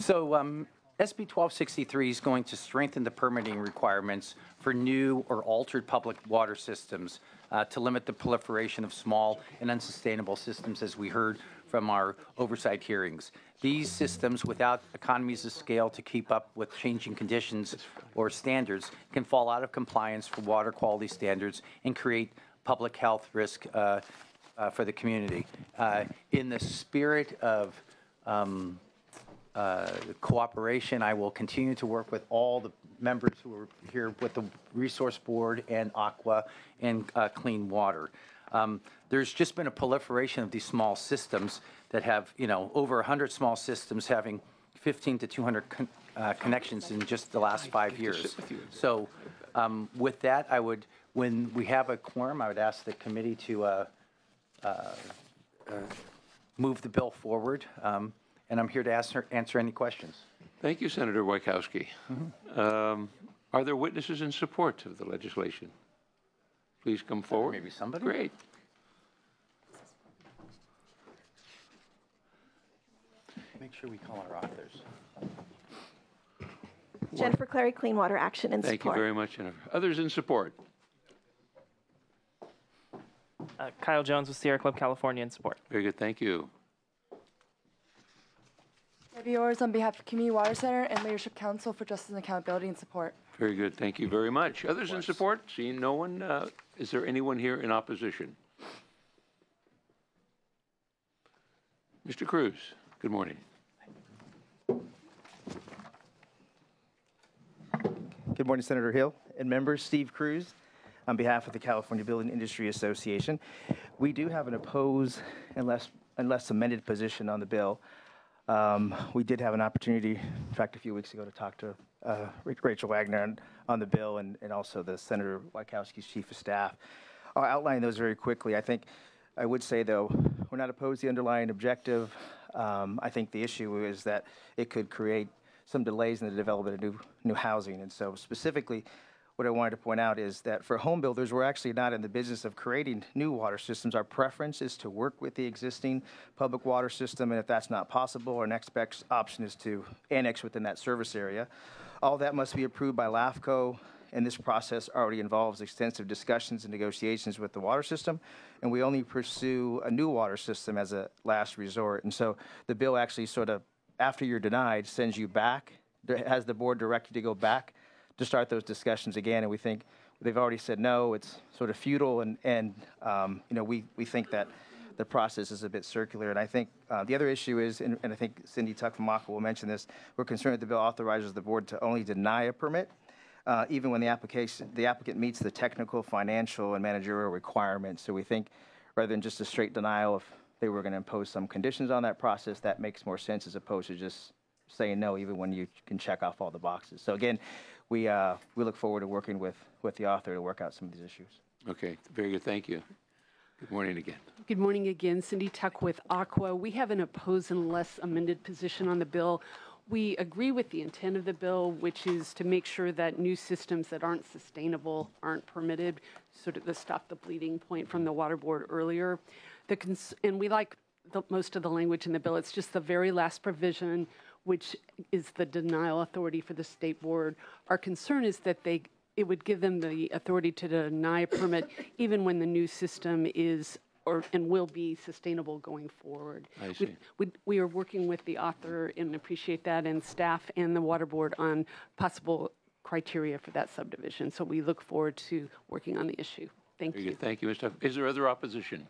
So SB 1263 is going to strengthen the permitting requirements for new or altered public water systems to limit the proliferation of small and unsustainable systems, as we heard from our oversight hearings. These systems, without economies of scale to keep up with changing conditions or standards, can fall out of compliance for water quality standards and create public health risk for the community. In the spirit of cooperation, I will continue to work with all the members who are here with the Resource Board and Aqua and Clean Water. There's just been a proliferation of these small systems that have, over 100 small systems having 15 to 200 connections in just the last 5 years. So with that, when we have a quorum, I would ask the committee to move the bill forward. And I'm here to answer any questions. Thank you, Senator Wojciechowski. Are there witnesses in support of the legislation? Please come forward. Maybe somebody? Great. Make sure we call our authors. Jennifer Clary, Clean Water Action and Thank Support. you very much, Jennifer. Others in support? Kyle Jones with Sierra Club California in support. Very good. Thank you. Debbie Orrs on behalf of Community Water Center and Leadership Council for Justice and Accountability and Support. Very good. Thank you very much. Others in support? Seeing no one, is there anyone here in opposition? Mr. Cruz, good morning. Good morning, Senator Hill and members. Steve Cruz on behalf of the California Building Industry Association. We do have an oppose unless amended position on the bill. We did have an opportunity, in fact, a few weeks ago to talk to Rachel Wagner on the bill and also the Senator Wojciechowski's chief of staff. I'll outline those very quickly. I think I would say, though, we're not opposed to the underlying objective. I think the issue is that it could create some delays in the development of new housing. And so specifically, what I wanted to point out is that for home builders, we're actually not in the business of creating new water systems. Our preference is to work with the existing public water system, and if that's not possible, our next best option is to annex within that service area. All that must be approved by LAFCO, and this process already involves extensive discussions and negotiations with the water system, and we only pursue a new water system as a last resort. And so the bill actually sort of, after you're denied, sends you back, has the board direct you to go back to start those discussions again, and we think they've already said no. It's sort of futile, and we think that the process is a bit circular. And I think the other issue is, and I think Cindy Tuck from Aqua will mention this, we're concerned that the bill authorizes the board to only deny a permit, even when the applicant meets the technical, financial, and managerial requirements. So we think rather than just a straight denial, if they were going to impose some conditions on that process, that makes more sense as opposed to just saying no, even when you can check off all the boxes. So again, we look forward to working with the author to work out some of these issues. Okay, very good. Thank you. Good morning again. Good morning again. Cindy Tuck with Aqua. We have an oppose unless amended position on the bill. We agree with the intent of the bill, which is to make sure that new systems that aren't sustainable aren't permitted, sort of to stop the bleeding point from the Water Board earlier. And we like most of the language in the bill. It's just the very last provision, which is the denial authority for the state board. Our concern is that it would give them the authority to deny a permit even when the new system is and will be sustainable going forward. I see. We are working with the author and appreciate that, and staff and the water board on possible criteria for that subdivision. So we look forward to working on the issue. Thank you. Thank you, Ms. Tuck. Is there other opposition?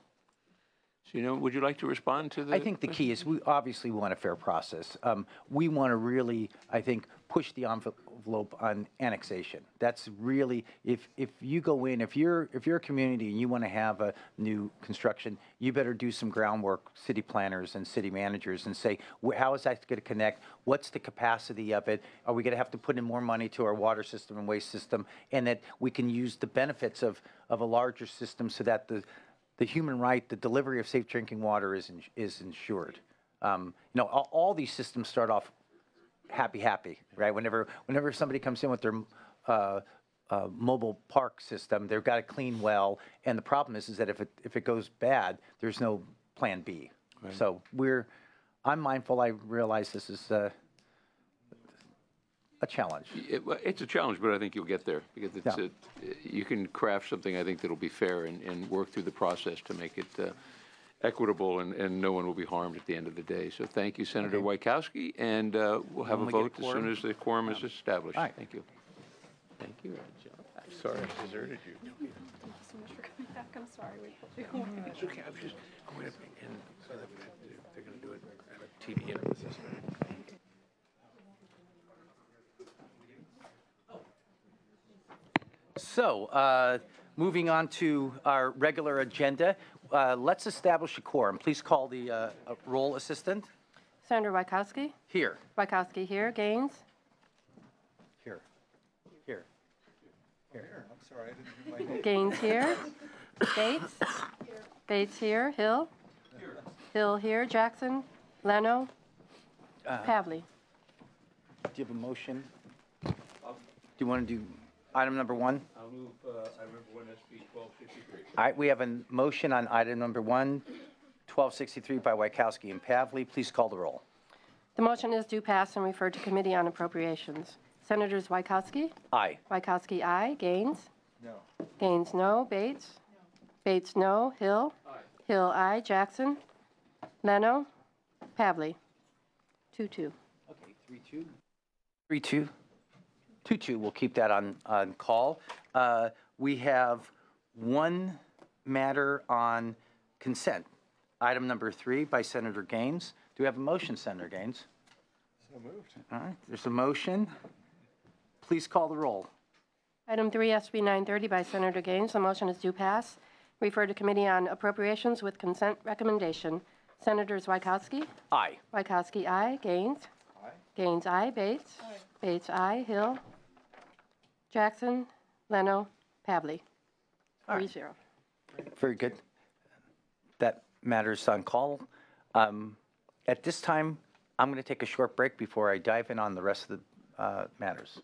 So, would you like to respond to the? I think the key is we obviously want a fair process. We want to really, I think, push the envelope on annexation. That's really, if you go in, if you're a community and you want to have a new construction, you better do some groundwork, city planners and city managers, and say, how is that going to connect? What's the capacity of it? Are we going to have to put in more money to our water system and waste system? And that we can use the benefits of a larger system so that the human right, the delivery of safe drinking water is ensured. All these systems start off happy, right? Whenever somebody comes in with their mobile park system, they've got a clean well, and the problem is that if it goes bad, there's no plan B. Right. So I'm mindful. I realize this is a challenge. It's a challenge, but I think you'll get there because you can craft something, I think, that'll be fair and work through the process to make it equitable and no one will be harmed at the end of the day. So thank you, Senator Wojciechowski, and we'll have a we get a vote as soon quorum? as the quorum is established. All right. Thank you. Thank you, John. I'm sorry I deserted you. Thank you so much for coming back. I'm sorry we pulled you away. It's okay. I was just going up and so that they're going to do it at a TV interview. So, moving on to our regular agenda, let's establish a quorum. Please call the roll assistant. Senator Wojciechowski? Here. Wojciechowski here. Gaines? Here. Here. Gaines here. Bates? Bates here. Hill? Hill here. Jackson? Leno? Pavley? Do you have a motion? Do you want to do item number one? I'll move item number 1, SB 1263. All right, we have a motion on item number 1, 1263 by Wojciechowski and Pavley. Please call the roll. The motion is due pass and referred to Committee on Appropriations. Senators Wojciechowski? Aye. Wojciechowski, aye. Gaines? No. Gaines, no. Bates? Bates, no. Hill? Aye. Hill, aye. Jackson? Leno? Pavley? 2-2. Okay, 3-2. 3-2. 2-2, we'll keep that on call. We have one matter on consent. Item number 3 by Senator Gaines. Do we have a motion, Senator Gaines? So moved. All right, there's a motion. Please call the roll. Item 3, SB 930 by Senator Gaines. The motion is due pass. Refer to Committee on Appropriations with consent recommendation. Senators Wojciechowski? Aye. Wojciechowski, aye. Gaines? Aye. Gaines, aye. Bates? Aye. Bates, aye. Hill? Jackson? Leno? Pavley? 3-0. Very good. That matter's on call. At this time, I'm going to take a short break before I dive in on the rest of the matters.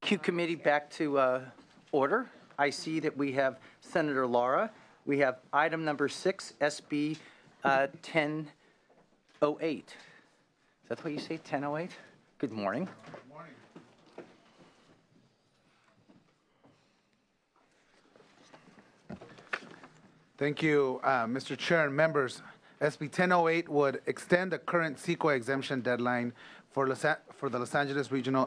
Q Committee back to order. I see that we have Senator Lara. We have item number 6, SB 1008. Is that what you say, 1008? Good morning. Good morning. Thank you, Mr. Chair and members. SB 1008 would extend the current CEQA exemption deadline for the Los Angeles Regional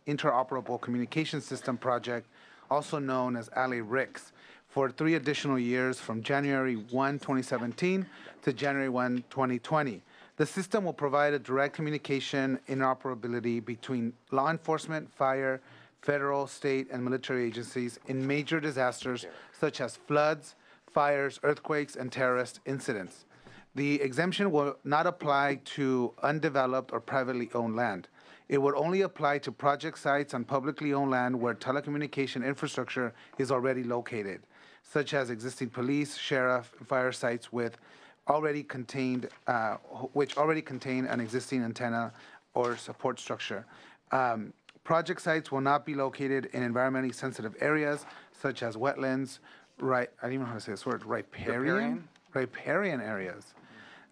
Interoperable Communication System Project, also known as ALI-RICS, for 3 additional years from January 1, 2017 to January 1, 2020. The system will provide a direct communication interoperability between law enforcement, fire, federal, state, and military agencies in major disasters such as floods, fires, earthquakes, and terrorist incidents. The exemption will not apply to undeveloped or privately owned land. It would only apply to project sites on publicly owned land where telecommunication infrastructure is already located, such as existing police, sheriff, and fire sites which already contain an existing antenna or support structure. Project sites will not be located in environmentally sensitive areas such as wetlands, I don't even know how to say this word, riparian areas,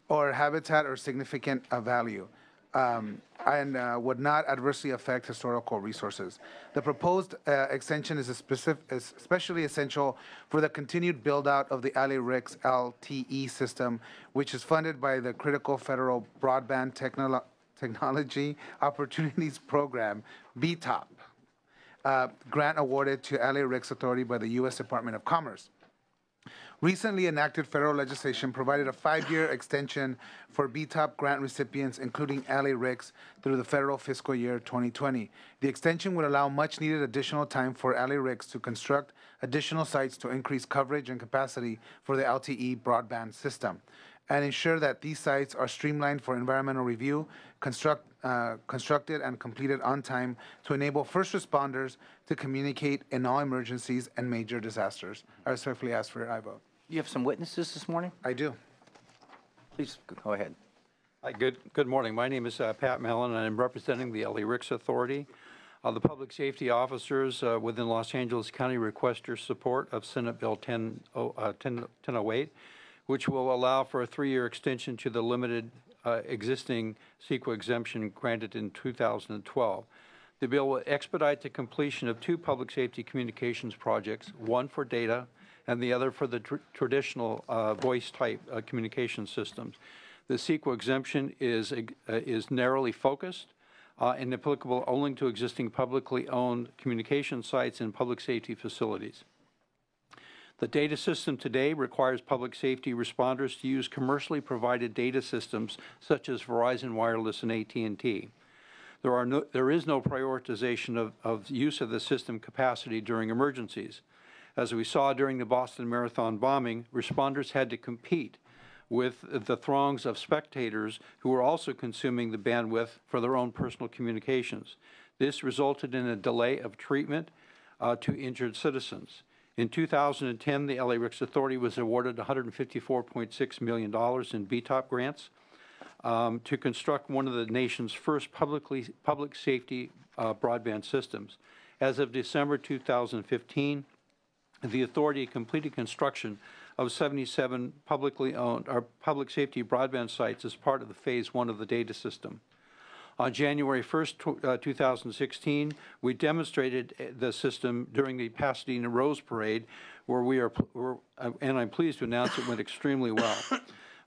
or habitat or significant value, and would not adversely affect historical resources. The proposed extension is especially essential for the continued build-out of the ALI-RICS LTE system, which is funded by the Critical Federal Broadband Technology Opportunities Program, BTOP, grant awarded to ALI-RICS Authority by the U.S. Department of Commerce. Recently enacted federal legislation provided a 5-year extension for BTOP grant recipients, including ALI-RICS, through the federal fiscal year 2020. The extension would allow much-needed additional time for ALI-RICS to construct additional sites to increase coverage and capacity for the LTE broadband system, and ensure that these sites are streamlined for environmental review, constructed and completed on time to enable first responders to communicate in all emergencies and major disasters. I respectfully ask for your aye vote. You have some witnesses this morning? I do. Please go ahead. Hi, good morning. My name is Pat Mellon, and I'm representing the ALI-RICS Authority. The public safety officers within Los Angeles County request your support of Senate Bill 1008, which will allow for a 3-year extension to the limited existing CEQA exemption granted in 2012. The bill will expedite the completion of 2 public safety communications projects, one for data and the other for the traditional voice-type communication systems. The CEQA exemption is narrowly focused and applicable only to existing publicly owned communication sites and public safety facilities. The data system today requires public safety responders to use commercially provided data systems such as Verizon Wireless and AT&T. There is no prioritization of use of the system capacity during emergencies. As we saw during the Boston Marathon bombing, responders had to compete with the throngs of spectators who were also consuming the bandwidth for their own personal communications. This resulted in a delay of treatment to injured citizens. In 2010, the ALI-RICS Authority was awarded $154.6 million in BTOP grants to construct one of the nation's first public safety broadband systems. As of December 2015, the authority completed construction of 77 publicly owned or public safety broadband sites as part of the phase 1 of the data system. On January 1st, 2016, we demonstrated the system during the Pasadena Rose Parade, where and I'm pleased to announce it went extremely well.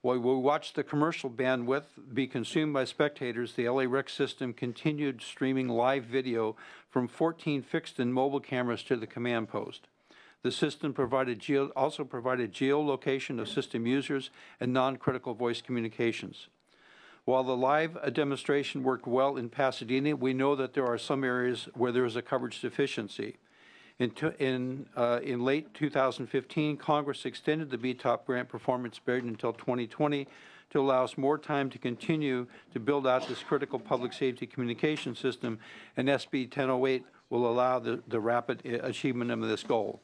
While we watched the commercial bandwidth be consumed by spectators, the ALI-RICS system continued streaming live video from 14 fixed and mobile cameras to the command post. The system also provided geolocation of system users and non-critical voice communications. While the live demonstration worked well in Pasadena, we know that there are some areas where there is a coverage deficiency. In late 2015, Congress extended the BTOP grant performance period until 2020 to allow us more time to continue to build out this critical public safety communication system, and SB 1008 will allow the rapid achievement of this goal.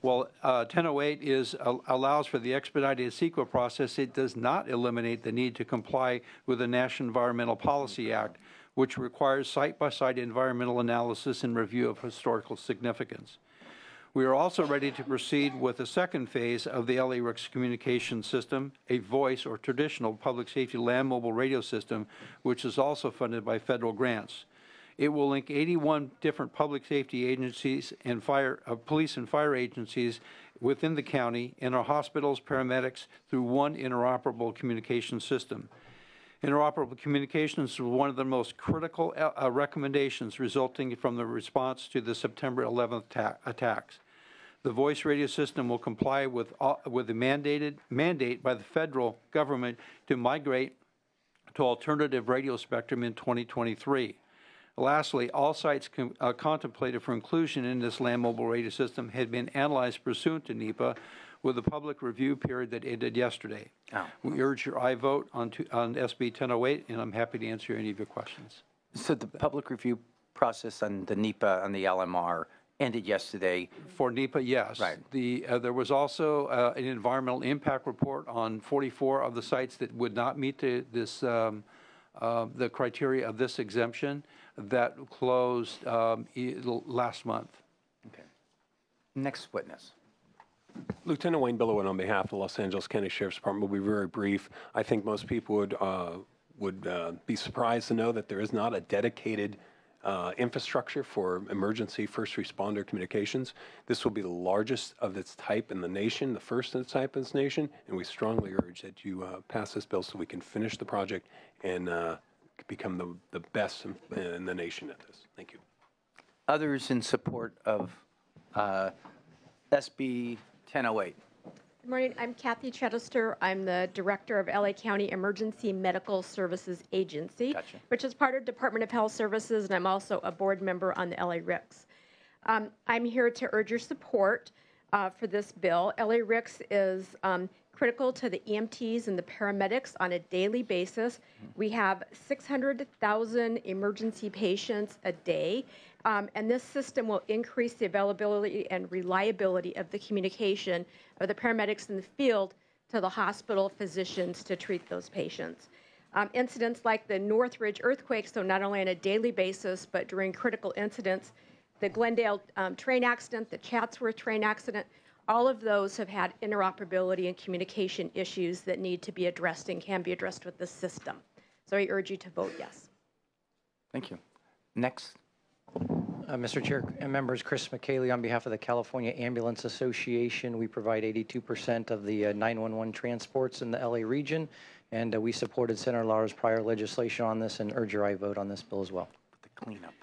While 1008 allows for the expedited CEQA process, it does not eliminate the need to comply with the National Environmental Policy Act, which requires site-by-site environmental analysis and review of historical significance. We are also ready to proceed with the second phase of the ALI-RICS communication system, a voice or traditional public safety land mobile radio system, which is also funded by federal grants. It will link 81 different public safety agencies and police and fire agencies within the county and our hospitals, paramedics through one interoperable communication system. Interoperable communications is one of the most critical recommendations resulting from the response to the September 11th attacks. The voice radio system will comply with the mandate by the federal government to migrate to alternative radio spectrum in 2023. Lastly, all sites contemplated for inclusion in this land mobile radio system had been analyzed pursuant to NEPA with a public review period that ended yesterday. Oh. We urge your aye vote on SB 1008, and I'm happy to answer any of your questions. So the public review process on the NEPA, on the LMR, ended yesterday. For NEPA, yes. Right. There was also an environmental impact report on 44 of the sites that would not meet the criteria of this exemption that closed last month. Okay. Next witness. Lieutenant Wayne Billowood on behalf of the Los Angeles County Sheriff's Department will be very brief. I think most people would be surprised to know that there is not a dedicated infrastructure for emergency first responder communications. This will be the largest of its type in the nation, the first of its type in this nation, and we strongly urge that you pass this bill so we can finish the project and become the best in the nation at this. Thank you. Others in support of SB 1008. Good morning. I'm Kathy Chedester. I'm the director of LA County Emergency Medical Services Agency, Gotcha. which is part of Department of Health Services, and I'm also a board member on the LA RICS. I'm here to urge your support for this bill. LA RICS is critical to the EMTs and the paramedics on a daily basis. We have 600,000 emergency patients a day, and this system will increase the availability and reliability of the communication of the paramedics in the field to the hospital physicians to treat those patients. Incidents like the Northridge earthquake, so not only on a daily basis, but during critical incidents, the Glendale train accident, the Chatsworth train accident, all of those have had interoperability and communication issues that need to be addressed and can be addressed with this system. So I urge you to vote yes. Thank you. Next. Mr. Chair and members, Chris McKaylee on behalf of the California Ambulance Association. We provide 82% of the 911 transports in the LA region, and we supported Senator Lara's prior legislation on this and urge your aye vote on this bill as well. The cleanup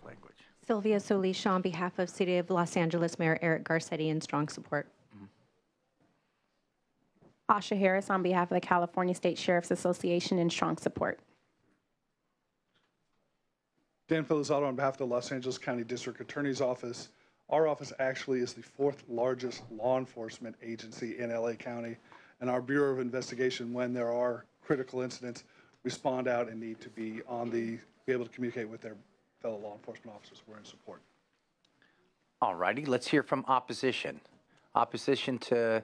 language. Sylvia Solisha on behalf of City of Los Angeles Mayor Eric Garcetti in strong support. Asha Harris on behalf of the California State Sheriff's Association in strong support. Dan Filizzato on behalf of the Los Angeles County District Attorney's Office. Our office actually is the 4th largest law enforcement agency in LA County, and our Bureau of Investigation, when there are critical incidents, respond out and need to be able to communicate with their fellow law enforcement officers. We're in support. All righty, let's hear from opposition. Opposition to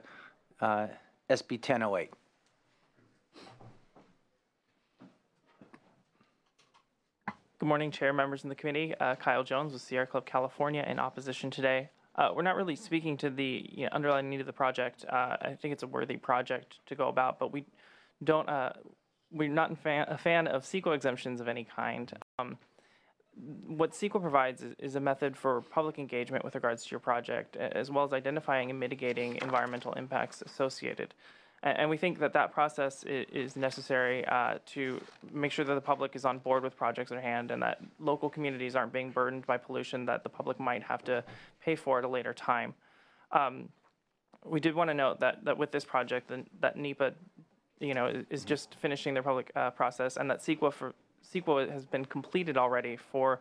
SB 1008. Good morning, Chair, members in the committee. Kyle Jones with Sierra Club California in opposition today. We're not really speaking to the underlying need of the project. I think it's a worthy project to go about, but we're not a fan of CEQA exemptions of any kind. What CEQA provides is a method for public engagement with regards to your project, as well as identifying and mitigating environmental impacts associated. And we think that that process is necessary to make sure that the public is on board with projects at hand and that local communities aren't being burdened by pollution that the public might have to pay for at a later time. We did want to note that with this project, that NEPA, is just finishing their public process, and that CEQA has been completed already for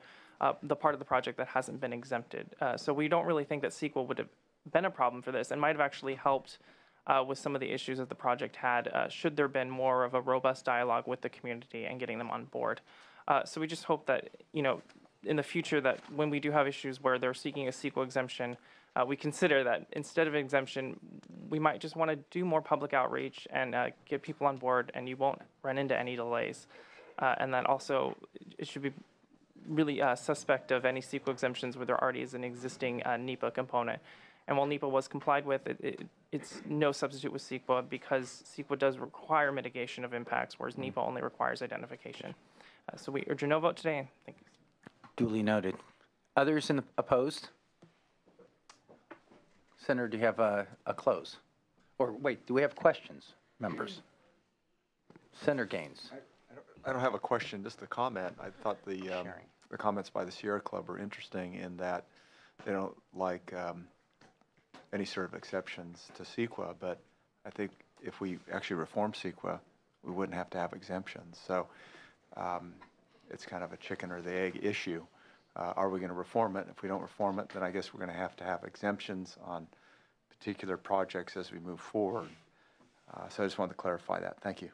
the part of the project that hasn't been exempted. So we don't really think that CEQA would have been a problem for this and might have actually helped with some of the issues that the project had, should there have been more of a robust dialogue with the community and getting them on board. So we just hope that, in the future, that when we do have issues where they're seeking a CEQA exemption, we consider that instead of an exemption, we might just want to do more public outreach and get people on board, and you won't run into any delays. And then also, it should be really suspect of any CEQA exemptions where there already is an existing NEPA component. And while NEPA was complied with, it's no substitute with CEQA because CEQA does require mitigation of impacts, whereas NEPA only requires identification. So we urge a no vote today. Thank you. Duly noted. Others opposed? Senator, do you have a close? Or wait, do we have questions, members? Senator Gaines. I don't have a question, just a comment. I thought the comments by the Sierra Club were interesting in that they don't like any sort of exceptions to CEQA, but I think if we actually reform CEQA, we wouldn't have to have exemptions. So it's kind of a chicken or the egg issue. Are we going to reform it? If we don't reform it, then I guess we're going to have exemptions on particular projects as we move forward. So I just wanted to clarify that. Thank you.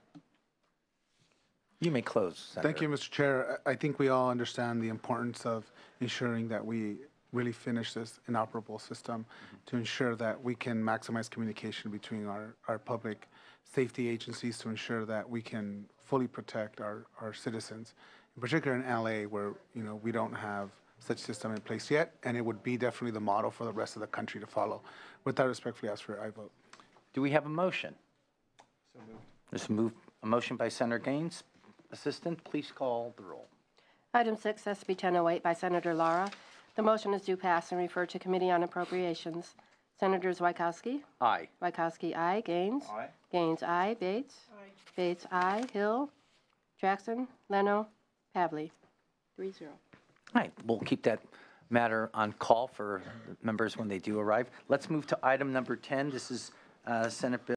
You may close, Senator. Thank you, Mr. Chair. I think we all understand the importance of ensuring that we really finish this inoperable system to ensure that we can maximize communication between our public safety agencies to ensure that we can fully protect our citizens, in particular in LA where, you know, we don't have such system in place yet, and it would be definitely the model for the rest of the country to follow. With that, respectfully ask for I vote. Do we have a motion? So There's a motion by Senator Gaines. Assistant, please call the roll. Item 6, SB 1008 by Senator Lara. The motion is due pass and refer to Committee on Appropriations. Senators Wykowski? Aye. Wykowski, aye. Gaines? Aye. Gaines, aye. Bates? Aye. Bates, aye. Hill? Jackson? Leno? Pavley? 3-0. All right, we'll keep that matter on call for members when they do arrive. Let's move to item number 10. This is Senate Bill